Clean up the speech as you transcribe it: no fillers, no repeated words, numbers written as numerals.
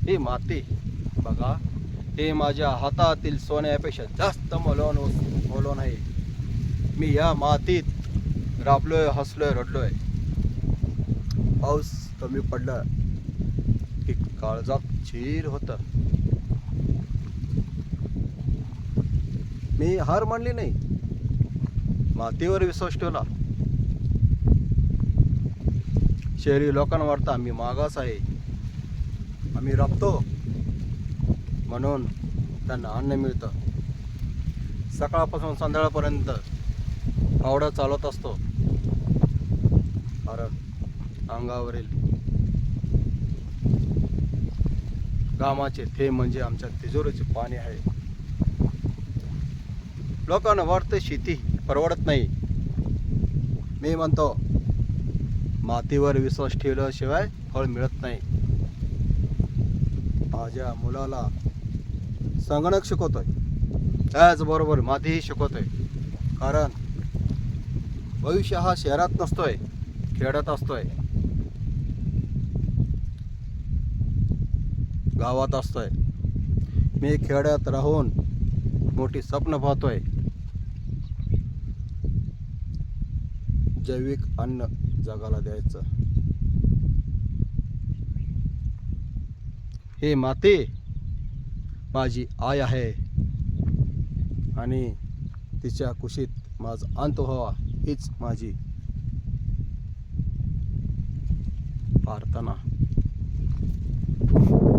ही माती बघा, हे माझ्या हातातील सोन्यापेक्षा जास्त मोलन आहे. मी या मातीत राबलोय, हसलोय, रडलोय. पाऊस कमी पडला की काळजात चीर होतं. मी हार मानली नाही, मातीवर विश्वास ठेवला. शहरी लोकांवर आम्ही मागास आहे, आम्ही रबतो म्हणून त्यांना अन्न मिळतं. सकाळपासून संध्याकाळपर्यंत फावडा चालवत असतो, कारण अंगावरील घामाचे थेंब म्हणजे आमच्या तिजोरीचे पाणी आहे. लोकांना वाटतं शेती परवडत नाही. मी म्हणतो, मातीवर विश्वास ठेवल्याशिवाय फळ मिळत नाही. माझ्या मुलाला संगणक शिकवतोय, त्याचबरोबर मातीही शिकवतोय. कारण भविष्य हा शहरात नसतोय, खेड्यात असतोय, गावात असतोय. मी खेड्यात राहून मोठी स्वप्न पाहतोय. जैविक अन्न जगाला द्यायचं. हे माती माझी आई आहे आणि तिच्या कुशीत माझा अंत व्हावा हीच माझी प्रार्थना.